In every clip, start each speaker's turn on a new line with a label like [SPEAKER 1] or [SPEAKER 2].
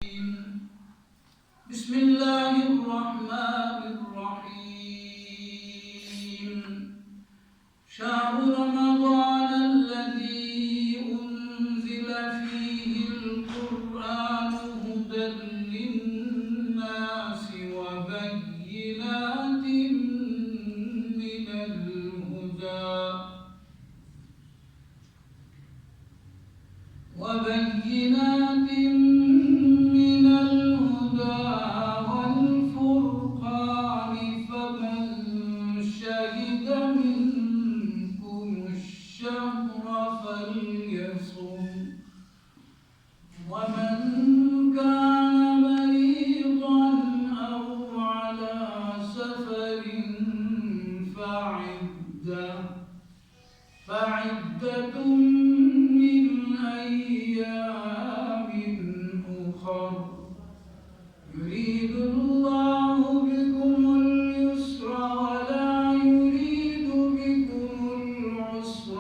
[SPEAKER 1] بسم اللہ الرحمن الرحیم شہر رمضان الذی انزل فیہ القرآن ہدی للناس وبینات من الہدی والفرقان فمن شهد منكم الشهر فليصم ومن كان مريضا أو على سفر فعدة من أيام أخر يريد الله بكم اليسر ولا يريد بكم العسر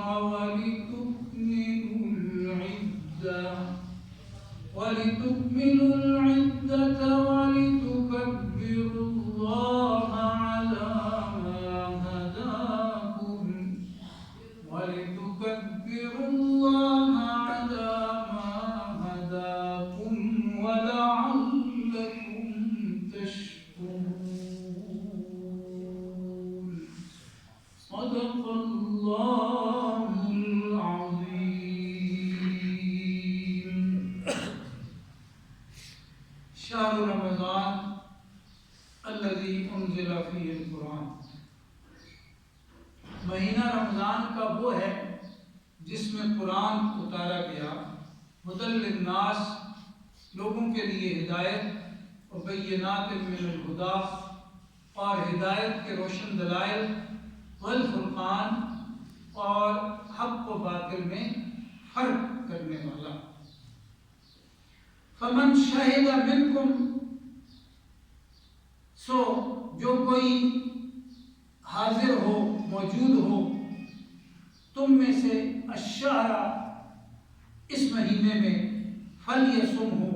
[SPEAKER 1] ولتكملوا العدة ولتكبروا الله على ما هداكم ولعلكم تشكرون صدق الله العظيم. شهر رمضان الذي انزل فيه القرآن. مہینہ رمضان کا وہ ہے جس میں قرآن اتارا گیا. ہدی للناس لوگوں کے لیے ہدایت، اور بینات من الہدی اور ہدایت کے روشن دلائل، والفرقان اور حق و باطل میں فرق کرنے والا. فمن شہد منکم سو جو کوئی حاضر ہو، موجود ہو تم میں سے، الشہر اس مہینے میں، فلیصم ہو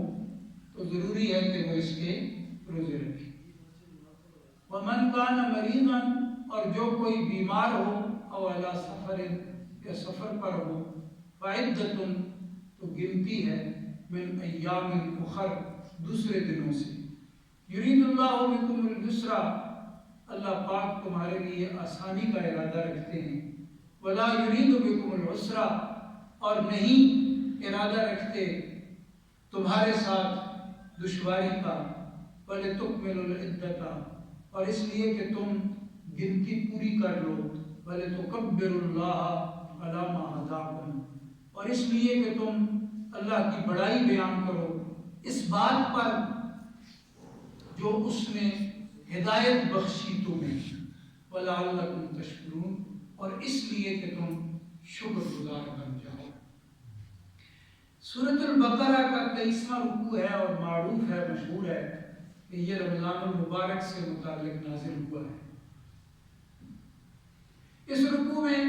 [SPEAKER 1] تو ضروری ہے کہ وہ اس کے روزے رکھے. ومن کان مریضا اور جو کوئی بیمار ہو، او علی سفر یا سفر پر ہو، فعدۃ تو گنتی ہے، من ایام اخر دوسرے دنوں سے. یرید اللہ بکم الیسر اللہ پاک تمہارے لیے آسانی کا ارادہ رکھتے ہیں. ولا یرید بکم العسر اور نہیں ارادہ رکھتے تمہارے ساتھ دشواری کا. وَلِتُكْمِلُوا الْعِدَّةَ اور اس لیے کہ تم گنتی پوری کر لو. وَلِتُكَبِّرُوا اللَّهَ عَلَى مَا هَدَاكُمْ اور اس لیے کہ تم اللہ کی بڑائی بیان کرو اس بات پر جو اس نے ہدایت بخشی تمہیں. وَلَعَلَّكُمْ تَشْكُرُونَ اور اس لیے کہ تم شکر گزار بن جاؤ. سورۃ البقرہ کا 23واں رکوع ہے اور معروف ہے، مشہور ہے کہ یہ رمضان المبارک سے متعلق نازل ہوا ہے. اس رکوع میں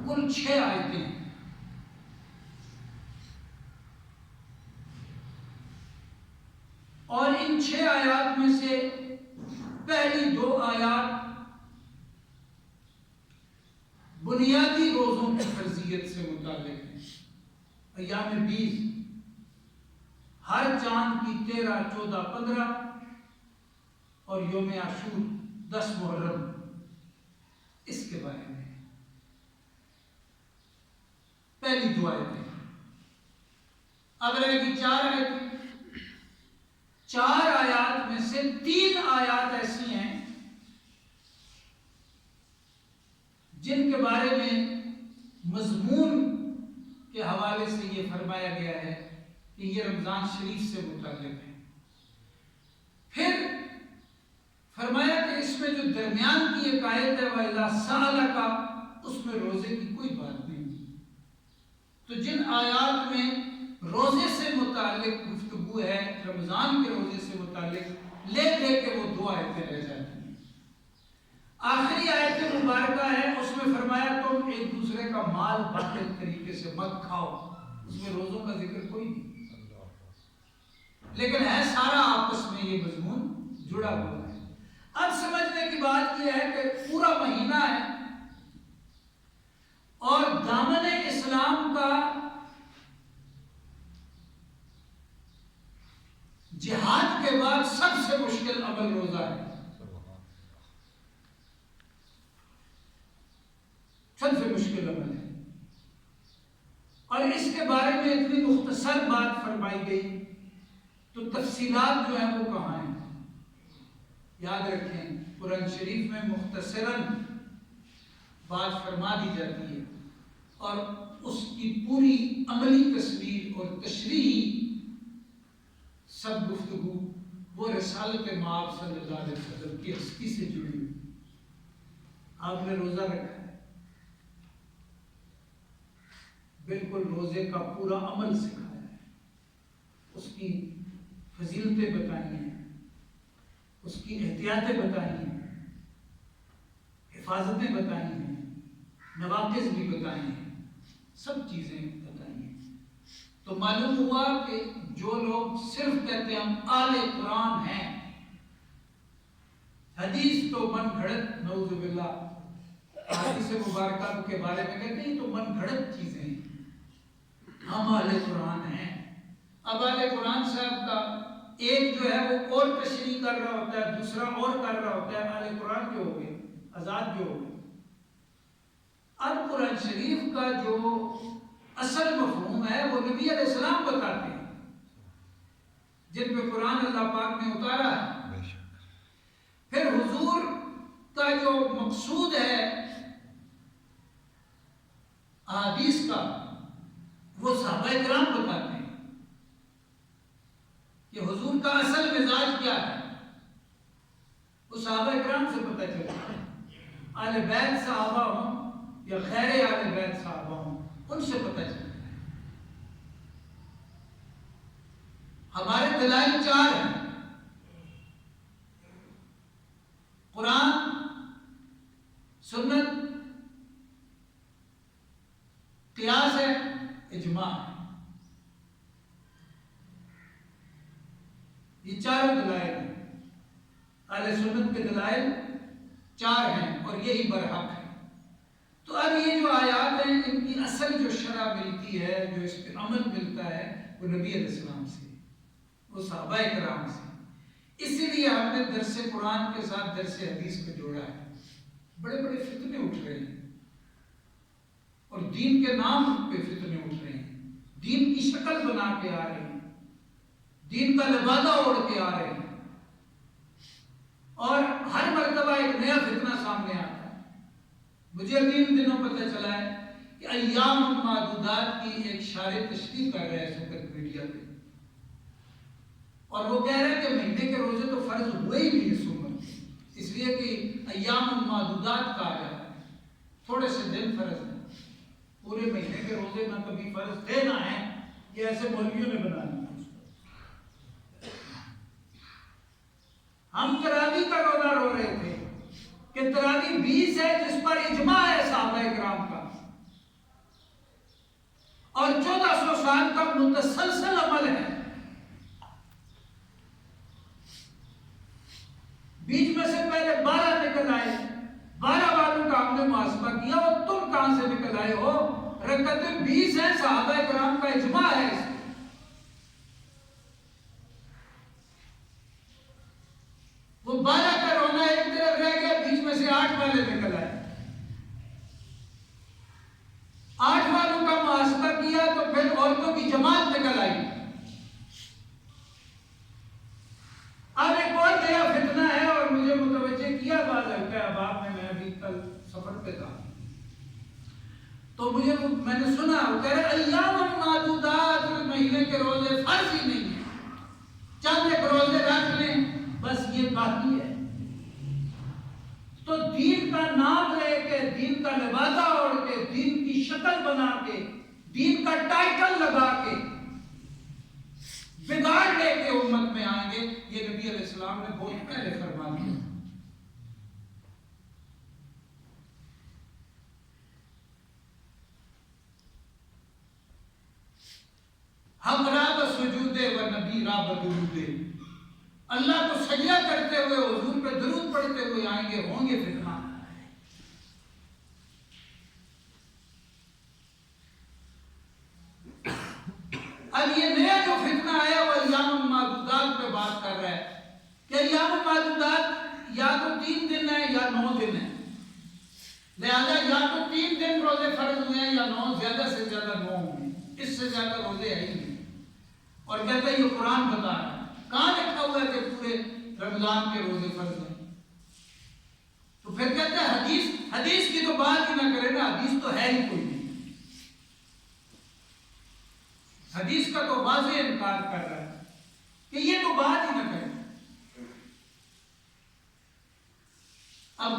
[SPEAKER 1] کل 6 آیتیں ہیں. اور ان 6 آیات میں سے پہلی 2 آیات بنیادی روزوں کی فرضیت سے متعلق ہیں. ایام 20 ہر چاند کی 13، 14، 15 اور یوم عاشور 10 محرم اس کے بارے میں پہلی 2 آیتیں. اب رہے گی 4 آیتیں. 4 آیات میں سے 3 آیات ایسی ہیں جن کے بارے میں مضمون کے حوالے سے یہ فرمایا گیا ہے کہ یہ رمضان شریف سے متعلق ہے. پھر فرمایا کہ اس میں جو درمیان کی ایک آیت ہے وَإِذَا سَأَلَكَ اس میں روزے کی کوئی بات نہیں. تو جن آیات میں روزے سے متعلق گفتگو ہے، رمضان کے روزے سے متعلق، لے کے وہ 2 آیتیں رہ جاتی ہیں. آخری آیت مبارکہ ہے، اس میں فرمایا تم ایک دوسرے کا مال باطل طریقے سے مت کھاؤ. اس میں روزوں کا ذکر کوئی نہیں. لیکن ہے سارا آپس میں یہ مضمون جڑا ہوا ہے۔ اب سمجھنے کی بات یہ ہے کہ پورا مہینہ ہے اور دامن اسلام کا جہاد کے بعد سب سے مشکل عمل روزہ ہے، سب سے مشکل عمل ہے، اور اس کے بارے میں اتنی مختصر بات فرمائی گئی تو تفصیلات جو ہیں وہ کہاں ہیں؟ یاد رکھیں قرآن شریف میں مختصراً بات فرما دی جاتی ہے اور اس کی پوری عملی تصویر اور تشریحی سب گفتگو وہ رسالت مآب صلی اللہ علیہ وسلم کی ہستی سے جڑی ہوئی۔ آپ نے روزہ رکھا ہے، بالکل روزے کا پورا عمل سکھایا ہے، اس کی فضیلتیں بتائی ہیں، اس کی احتیاطیں بتائی ہیں، حفاظتیں بتائی ہیں، نواقص بھی بتائی ہیں، سب چیزیں بتائی ہیں۔ تو معلوم ہوا کہ جو لوگ صرف کہتے ہیں ہم اہل قرآن ہیں، حدیث تو من گھڑت، نعوذ باللہ، حدیث مبارکہ کے بارے میں کہتے ہیں تو من گھڑت چیزیں ہیں، ہم اہل قرآن ہیں۔ اب اہل قرآن صاحب کا ایک جو ہے وہ اور تشریح کر رہا ہوتا ہے، دوسرا اور کر رہا ہوتا ہے، اہل قرآن جو ہو گئے، آزاد جو ہو گئے۔ اب قرآن شریف کا جو اصل مفہوم ہے وہ نبی علیہ السلام بتاتے ہیں، جن پہ قرآن اللہ پاک نے اتارا ہے۔ پھر حضور کا جو مقصود ہے احادیث کا وہ صحابہ کرام بتاتے ہیں کہ حضور کا اصل مزاج کیا ہے، وہ صحابہ کرام سے پتہ چلتا ہے۔ اہل بیت صحابہ ہوں یا خیر اہل بیت صحابہ ہوں، ان سے پتہ چلتا ہے۔ ہمارے دلائل 4 ہیں، قرآن، سنت، قیاس ہے، اجماع ہے، یہ 4 دلائل ہیں۔ اہل سنت کے دلائل 4 ہیں اور یہی برحق ہے۔ تو اب یہ جو آیات ہیں ان کی اصل جو شرح ملتی ہے، جو اس پہ عمل ملتا ہے، وہ نبی علیہ السلام سے، وہ صحابہ کرام سے۔ اسی لیے ہم نے درس قرآن کے ساتھ درس حدیث کو جوڑا ہے۔ بڑے بڑے فتنے اٹھ رہے ہیں اور دین کے نام پہ فتنے اٹھ رہے ہیں، دین کی شکل بنا کے آ رہے ہیں، دین کا لبادہ اوڑھ کے آ رہے ہیں، اور ہر مرتبہ ایک نیا فتنہ سامنے آتا ہے۔ مجھے ابھی ان دنوں پتہ چلا ہے کہ ایام معدودات کی ایک شارح تشریح کر رہے ہیں اس وقت میڈیا پہ، اور وہ کہہ رہے ہیں کہ مہینے کے روزے تو فرض ہوئے ہی نہیں اس عمر میں، اس لیے کہ ایام معدودات کہا جاتا ہے، تھوڑے سے دن فرض ہیں، پورے مہینے کے روزے نہ کبھی فرض تھے نہ ہیں، یہ ایسے مولویوں نے بنا لیا۔ ہم تراویح کا روزہ رو رہے تھے کہ تراویح 20 ہے جس پر اجماع ہے صحابہ کرام کا، اور 1400 سال کا متسلسل عمل ہے۔ بیچ میں سے پہلے 12 نکل آئے، 12 والوں کا ہم نے محاسبہ کیا، وہ تم کہاں سے نکل آئے ہو؟ رکعتیں 20 ہیں، صحابہ کرام کا اجماع ہے اس میں۔ وہ 12 کا رونا ایک طرف رہ گیا، بیچ میں سے 8 والے نکل آئے۔ 8 والوں کا محاسبہ کیا تو پھر عورتوں کی جماعت نکل آئی۔ اب ایک اور نیا فتنہ ہے اور مجھے متوجہ کیا بعض حلقہ احباب میں ابھی کل سفر پہ تھا تو میں نے سنا وہ کہہ رہے ایام معدودات، مہینے کے روزے فرض ہی نہیں ہیں، چند ایک روزے رکھ لیں بس یہ کافی ہے۔ تو دین کا نام لے کے، دین کا لبادہ اوڑھ کے، دین کی شکل بنا کے، دین کا ٹائٹل لگا کے بگاڑ لے کے امت میں آئیں گے، یہ نبی علیہ السلام نے بہت پہلے فرما دیا۔ ہم راب سجود و نبی اپنی راہ بدرود دے، اللہ کو سجدہ کرتے ہوئے حضور پہ درود پڑھتے ہوئے آئیں گے، ہوں گے فتنہ۔ اب یہ نیا جو فتنہ آیا وہ ایام معدودات پہ بات کر رہا ہے کہ ایام معدودات یا تو 3 دن ہے یا 9 دن ہے، لہذا یا تو 3 دن روزے فرض ہوئے ہیں یا 9، زیادہ سے زیادہ 9 ہوں گے، اس سے زیادہ روزے ہے ہی نہیں۔ اور کہتا ہے یہ قرآن بتا رہا ہے، کہاں لکھا ہوا ہے کہ پورے رمضان کے روزے فرض ہیں؟ تو پھر کہتا ہے حدیث کی تو بات ہی نہ کرے نا، حدیث تو ہے ہی کوئی نہیں، حدیث کا تو واضح انکار کر رہا ہے کہ یہ تو بات ہی نہ کرے۔ اب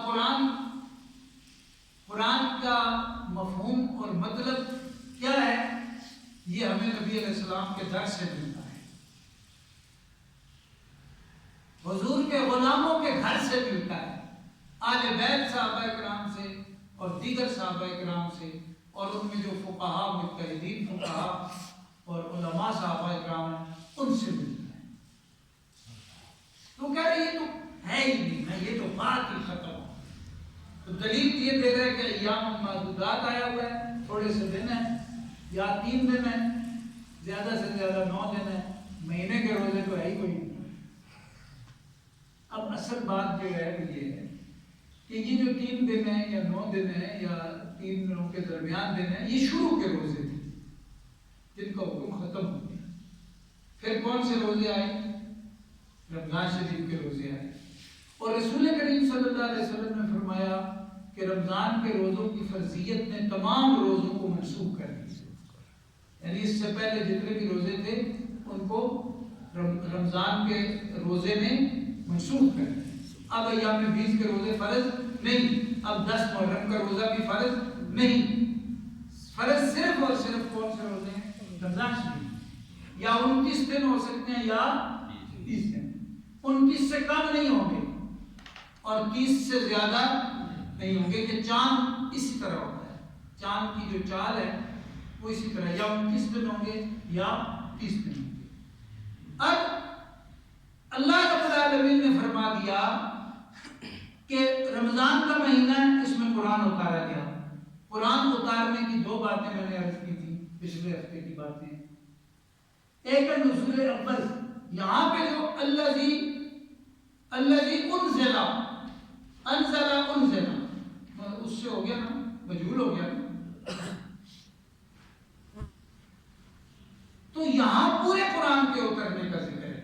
[SPEAKER 1] قرآن کا مفہوم اور مطلب کیا ہے، یہ ہمیں نبی علیہ السلام کے در سے ملتا ہے، حضور کے غلاموں کے گھر سے ملتا ہے، آل بیت صحابہ کرام سے اور دیگر صحابہ کرام سے، اور ان میں جو فقہاء مجتہدین فقہاء اور علماء صحابہ کرام ہیں ان سے ملتا ہے۔ تو کہہ رہے یہ تو ہے ہی نہیں، یہ تو بات ہی ختم ہو۔ تو دلیل یہ دے رہے کہ ایام معدودات آیا ہوا ہے، تھوڑے سے دن ہیں یا 3 دن ہیں، زیادہ سے زیادہ 9 دن ہیں، مہینے کے روزے تو ہے ہی کوئی نہیں۔ اب اصل بات جو ہے وہ یہ ہے کہ یہ جو 3 دن ہیں یا 9 دن ہیں یا 3 دنوں کے درمیان دن ہیں، یہ شروع کے روزے تھے جن کا حکم ختم ہو گیا۔ پھر کون سے روزے آئے؟ رمضان شریف کے روزے آئے، اور رسول کریم صلی اللہ علیہ وسلم نے فرمایا کہ رمضان کے روزوں کی فرضیت نے تمام روزوں کو منسوخ کر دیا، یعنی اس سے پہلے جتنے بھی روزے تھے ان کو رمضان کے روزے نے منسوخ کر دیا۔ اب ایام 20 کے روزے فرض نہیں، اب 10 محرم کا روزہ بھی فرض نہیں، فرض صرف اور صرف کون سے روزے ہیں؟ رمضان شریف، یا 29 دن ہو سکتے ہیں یا 30 دن، 29 سے کم نہیں ہوں گے اور 30 سے زیادہ نہیں ہوں گے، کہ چاند اسی طرح ہوتا ہے، چاند کی جو چال ہے وہ اسی طرح، یا 29 دن ہوں گے یا 30 دن ہوں گے۔ اب اللہ رب العالمین نے فرما دیا کہ رمضان کا مہینہ ہے، اس میں قرآن اتارا گیا۔ قرآن اتارنے کی 2 باتیں میں نے عرض کی تھی پچھلے ہفتے کی باتیں، ایک ہے نزول اول، یہاں پہ جو الذی انزل اس سے ہو گیا نا، مجہول ہو گیا نا، تو یہاں پورے قرآن کے اترنے کا ذکر ہے،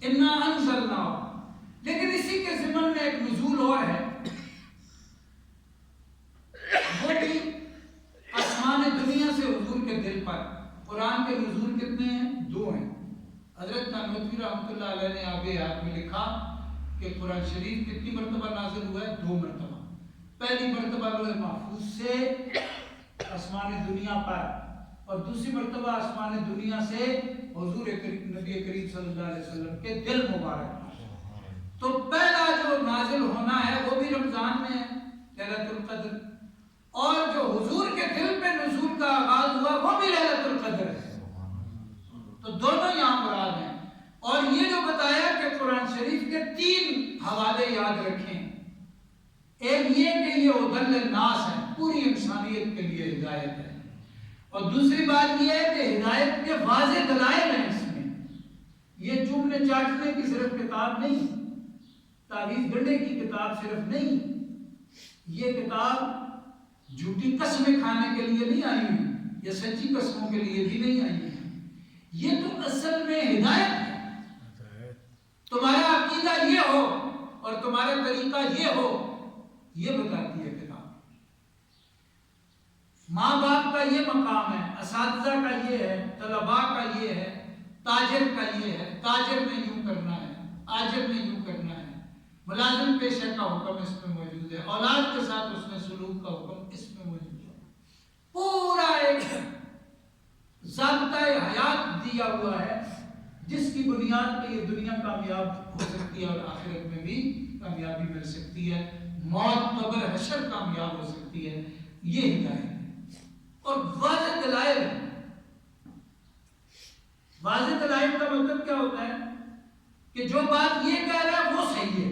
[SPEAKER 1] انا انزلنا، لیکن اسی کے ضمن میں ایک نزول اور ہے، وہ بھی آسمان دنیا سے حضور کے دل پر۔ قرآن کے نزول کتنے ہیں؟ 2 ہیں۔ حضرت نانوتوی رحمۃ اللہ علیہ نے آگے ہاتھ میں لکھا کہ قرآن شریف کتنی مرتبہ نازل ہوا ہے؟ 2 مرتبہ۔ پہلی مرتبہ لوح محفوظ سے آسمان دنیا پر، اور دوسری مرتبہ آسمان دنیا سے حضور نبی کریم صلی اللہ علیہ وسلم کے دل مبارک پر۔ تو پہلا جو نازل ہونا ہے وہ بھی رمضان میں ہے، لیلۃ القدر، اور جو حضور کے دل پہ نزول کا آغاز ہوا وہ بھی لیلۃ القدر ہے۔ تو دونوں یہاں مراد ہیں۔ اور یہ جو بتایا کہ قرآن شریف کے 3 حوالے یاد رکھیں، ایک یہ کہ یہ ہدی للناس ہے، پوری انسانیت کے لیے ہدایت ہے، اور دوسری بات یہ ہے کہ ہدایت کے واضح دلائل ہیں اس میں، یہ چومنے چاٹنے کی صرف کتاب نہیں، تعویذ گنڈے کی کتاب صرف نہیں، یہ کتاب جھوٹی قسمیں کھانے کے لیے نہیں آئی ہوئی، یا سچی قسموں کے لیے بھی نہیں آئی ہوئی، یہ تو اصل میں ہدایت ہے۔ تمہارا عقیدہ یہ ہو اور تمہارا طریقہ یہ ہو، یہ بتاتی ہے کتاب۔ ماں باپ کا یہ مقام ہے، اساتذہ کا یہ ہے، طلباء کا یہ ہے، تاجر کا یہ ہے، تاجر نے یوں کرنا ہے، آجر نے یوں کرنا ہے، ملازم پیشہ کا حکم اس میں موجود ہے، اولاد کے ساتھ اس نے سلوک کا حکم اس میں موجود ہے، پورا ایک ضابطہ حیات دیا ہوا ہے جس کی بنیاد پہ یہ دنیا کامیاب ہو سکتی ہے اور آخرت میں بھی کامیابی مل سکتی ہے، موت قبر حشر کامیاب ہو سکتی ہے، یہ ہدایت ہے اور واضح دلائل ہے۔ واضح دلائل کا مطلب کیا ہوتا ہے کہ جو بات یہ کہہ رہا ہے وہ صحیح ہے،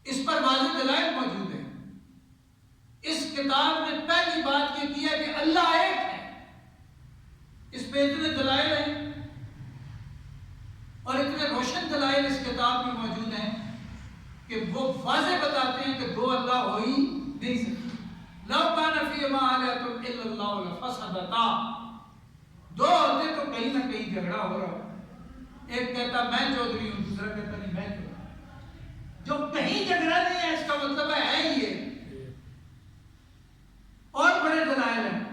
[SPEAKER 1] اس پر واضح دلائل موجود ہے۔ اس کتاب نے پہلی بات یہ کی ہے کہ اللہ ایک ہے، اس پہ اتنے دلائل ہیں اور اتنے روشن دلائل اس کتاب میں موجود ہیں کہ وہ واضح بتاتے ہیں کہ دو اللہ ہو ہی نہیں سکتے۔ لو کان فیہما آلہۃ الا اللہ لفسدتا، دو ہوتے تو کہیں نہ کہیں جھگڑا ہو رہا ہو، ایک کہتا میں چودھری ہوں، دوسرا کہتا نہیں میں چودھری ہوں۔ جو کہیں جھگڑا نہیں ہے اس کا مطلب ہے ہی یہ۔ اور بڑے دلائل ہیں،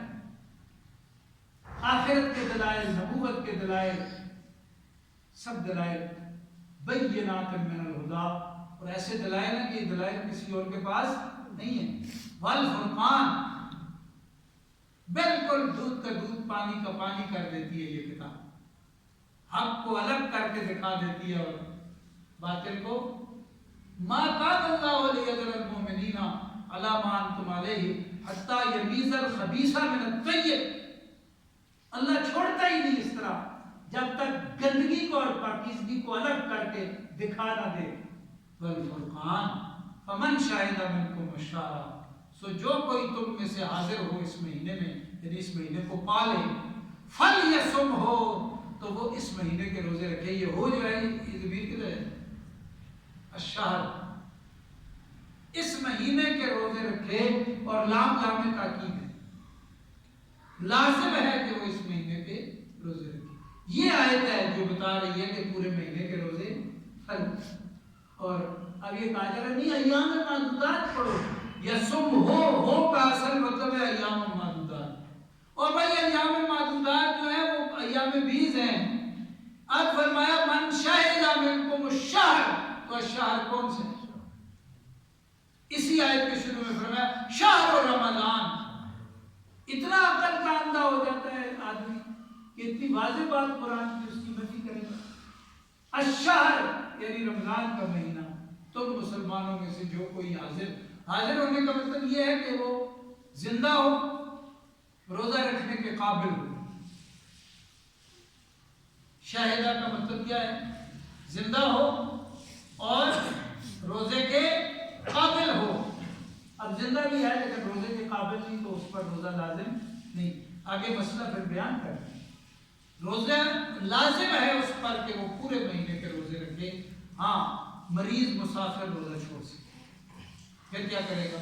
[SPEAKER 1] آخرت کے دلائل، نبوت کے دلائل، سب دلائل بینات من الہدیٰ، اور ایسے دلائل ہیں کہ یہ دلائل کسی اور کے پاس نہیں ہے۔ والفرقان، بالکل دودھ کا دودھ پانی کا پانی کر دیتی ہے یہ کتاب، حق کو الگ کر کے دکھا دیتی ہے اور باطل کو۔ ما کان اللہ لیذر المؤمنین علی ما انتم علیہ حتی یمیز الخبیث من الطیب، اللہ چھوڑتا ہی نہیں اس طرح جب تک گندگی کو اور پاکیزگی کو الگ کر کے دکھا نہ دے۔ والفرقان فمن شہد منکم الشہر، سو جو کوئی تم میں سے حاضر ہو اس مہینے میں، یعنی اس مہینے کو پالے، فلیصم ہو، تو وہ اس مہینے کے روزے رکھے۔ یہ ہو جو ہے یہ ضمیر کدھر ہے؟ الشہر، اس مہینے کے روزے رکھے، اور لام لام تاکید ہے، لازم ہے کہ وہ اس مہینے کے روزے رکھے۔ یہ آیت ہے جو بتا رہی ہے کہ پورے مہینے کے روزے فرض۔ اور اب یہ کہا جا رہا نہیں ایام معدودات پڑھو، یسم ہو کا اصل مطلب ہے ایام معدودات، اور بھائی ایام معدودات جو ہے وہ ایام بیز ہیں۔ اب فرمایا من شہد منکم الشہر، تو الشہر کون سے؟ اسی آیت کے شروع میں فرمایا شہر رمضان۔ اتنا عقل کا اندھا ہو جاتا ہے آدمی کہ اتنی واضح بات قرآن کی اس کی نفی کرے گا۔ الشہر یعنی رمضان کا مہینہ، تم مسلمانوں میں سے جو کوئی حاضر ہونے کا مطلب یہ ہے کہ وہ زندہ ہو، روزہ رکھنے کے قابل ہو۔ شاہدہ کا مطلب کیا ہے؟ زندہ ہو اور روزے کے قابل ہو۔ اب زندہ بھی ہے لیکن روزے کے قابل نہیں تو اس پر روزہ لازم نہیں۔ آگے مسئلہ پھر بیان کریں۔ روزہ لازم ہے اس پر کہ وہ پورے مہینے کے روزے رکھے، ہاں مریض مسافر روزہ چھوڑ سکے۔ پھر کیا کرے گا؟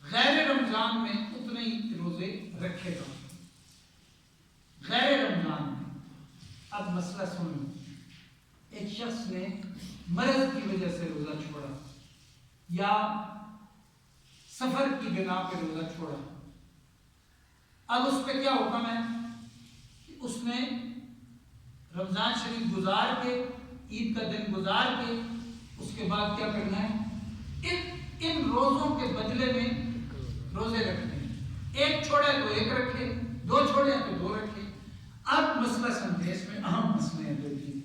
[SPEAKER 1] غیر رمضان میں اتنے ہی روزے رکھے گا، غیر رمضان میں۔ اب مسئلہ سنو، ایک شخص نے مرض کی وجہ سے روزہ چھوڑا یا سفر کی بنا پہ روزہ چھوڑا، اب اس پہ کیا حکم ہے کہ اس نے رمضان شریف گزار کے، عید کا دن گزار کے، اس کے بعد کیا کرنا ہے؟ ان روزوں کے بدلے میں روزے رکھنے ہیں۔ ایک چھوڑے تو ایک رکھے، دو چھوڑے تو دو رکھے۔ اب مسئلہ سمجھے، اس میں اہم مسئلے ہیں دو تین۔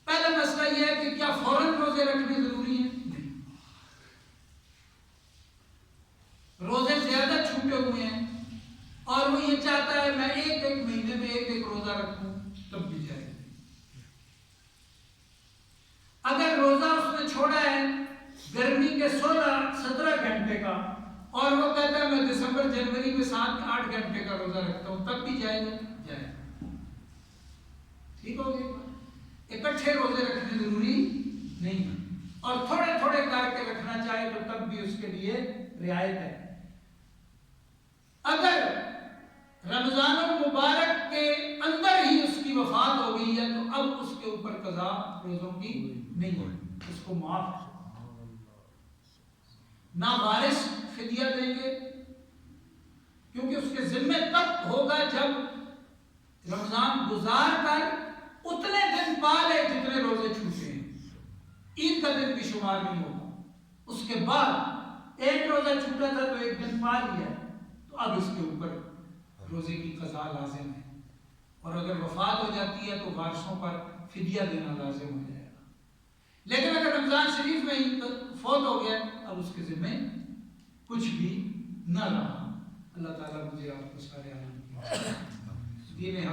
[SPEAKER 1] پہلا مسئلہ یہ ہے کہ کیا فوراً روزے رکھنے ضروری ہیں؟ نہیں۔ روزے زیادہ چھوٹے ہوئے ہیں اور وہ یہ چاہتا ہے میں ایک مہینے میں ایک روزہ رکھوں، تب بھی جائے۔ اگر روزہ اس نے چھوڑا ہے گرمی کے 16-17 گھنٹے کا اور وہ کہتا ہے میں دسمبر جنوری میں 7-8 گھنٹے کا روزہ رکھتا ہوں، تب بھی جائے گا؟ جائے۔ ٹھیک ہو گیا؟ اکٹھے روزے رکھنے ضروری نہیں، اور تھوڑے تھوڑے کر کے رکھنا چاہے تو تب بھی اس کے لیے رعایت ہے۔ اگر رمضان المبارک کے اندر ہی اس کی وفات ہو گئی ہے تو اب اس کے اوپر قضا روزوں کی نہیں ہے، اس کو معاف ہے۔ نہ وارث فدیہ دیں گے کیونکہ اس کے ذمہ تب ہوگا جب رمضان گزار کر اتنے دن پالے جتنے روزے چھوٹے ہیں، عید کا دن بھی شمار نہیں ہوگا۔ اس کے بعد ایک روزہ چھوٹا تھا تو ایک دن پا لیا تو اب اس کے اوپر روزے کی قضا لازم ہے، اور اگر وفات ہو جاتی ہے تو وارثوں پر فدیہ دینا لازم ہو جائے گا۔ لیکن اگر رمضان شریف میں ہی فوت ہو گیا اب اس کے ذمہ کچھ بھی نہ رہا۔ اللہ تعالیٰ مجھے آپ کو سارے عالم کی دین حق